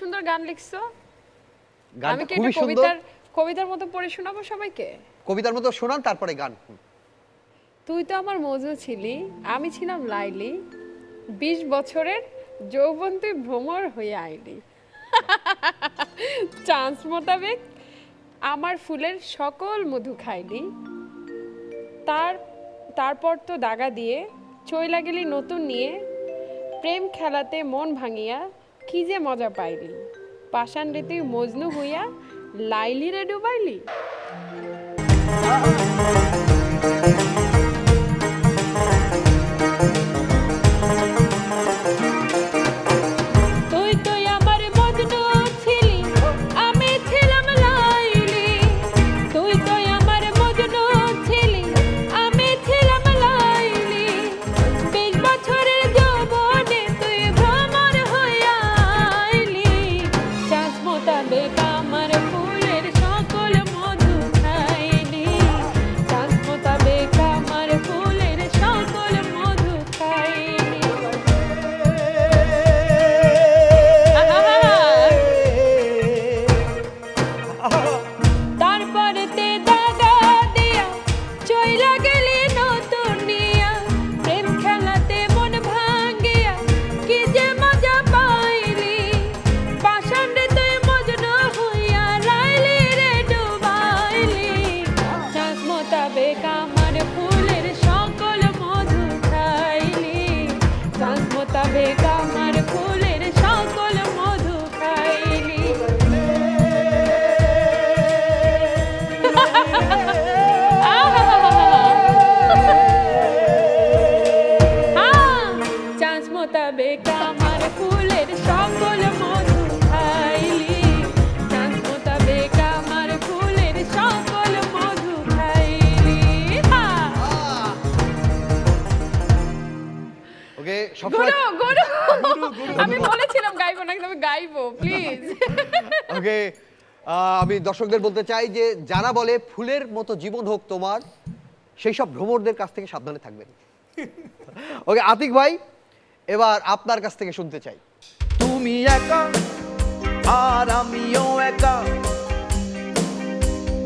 সুন্দর গান লিখছো। গানটা আমি কি খুবই এটা সুন্দর। কবিতার মতো পড়ে শোনাবো সবাইকে? কবিতার মতো শোনান, তারপরে গান। তুই তো আমার মজনু ছিলি, আমি ছিলাম লাইলি, 20 বছরের যৌবন তুই ভ্রমর হয়ে আইলি। চান্স মোতাবেক আমার ফুলের সকল মধু খাইলি, তারপর তো দাগা দিয়ে চইলা গেলি নতুন নিয়ে, প্রেম খেলাতে মন ভাঙিয়া কি যে মজা পাইলি, পাষাণ রে তুই মজনু হইয়া লাইলি রে ডুবাইলি। তুই তুই আমার মজনু ছিলি, আমি ছিলাম লাইলি। তুই তুই আমার মজনু ছিলি, আমি ছিলাম লাইলি। 20 বছরের যৌবনে তুই ভ্রমর হইয়া আইলি। চাঁদ মোতাবেক আমার ফুলের সকল মধু খাইলি। চাঁদ মোতাবেক আমার ফুলের সকল মধু খাইলি। তারপরে তে দাগা দিয়া চইলা গেলি নতুন নিয়া, প্রেম খেলাতে মন ভাঙ্গিয়া কি যে মজা পাইলি, পাষাণ রে তুই মজনু হইয়া লাইলি রে ডুবাইলি। চাঁদ মোতাবেক আমার ফুলের সকল মধু খাইলি। চাঁদ মোতাবেক আমার ফুলের সকল মধু খাইলি। চান্স মোতাবেক আমার ফুলের সকল মধু খাইলি। চান্স মোতাবেক আমার ফুলের সকল মধু খাইলি। ওকে, গুরু গুরু আমি বলেছিলাম গাইবো না, কিন্তু আমি গাইবো, প্লিজ। ওকে, আমি দর্শকদের বলতে চাই যে যারা বলে ফুলের মতো জীবন হোক তোমার, সেই সব ভ্রমরদের কাছ থেকে সাবধানে থাকবেন। ওকে আতিক ভাই, এবার আপনার কাছ থেকে শুনতে চাই। তুমি একা আর আমিও একা,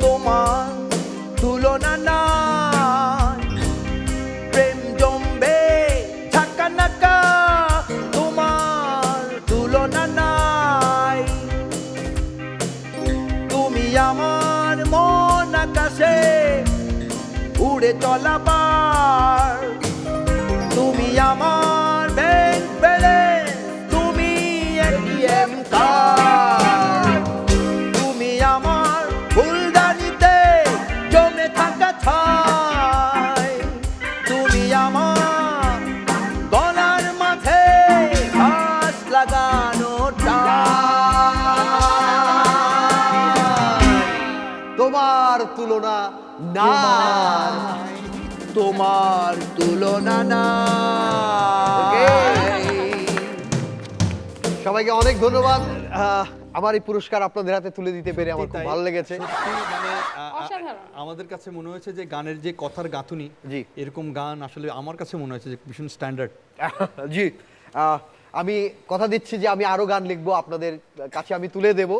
তোমার তুলনা নাই। প্রেম জমবে ঝাঁকা নাকা, তোমার তুলনা নাই। তুমি আমার মন আকাশে উড়ে চলাবার, তুমি আমার ব্যাংক ব্যালেন্স, তুমি এটিএম কার্ড। তুমি আমার ফুলদানিতে জমে থাকা ছাই। তুমি আমার গলার মাঝে ঘাস লাগানো টাই। তোমার তুলনা না, তোমার তুলনা নাই। সবাইকে অনেক ধন্যবাদ। আমার এই পুরস্কার আপনাদের হাতে তুলে দিতে পেরে আমার খুব ভালো লেগেছে। সত্যি মানে অসাধারণ। আমাদের কাছে মনে হয়েছে যে গানের যে কথার গাঁথুনি, জি। এরকম গান আসলে আমার কাছে মনে হয়েছে যে ভীষণ স্ট্যান্ডার্ড। জি, আমি কথা দিচ্ছি যে আমি আরো গান লিখবো, আপনাদের কাছে আমি তুলে দেব।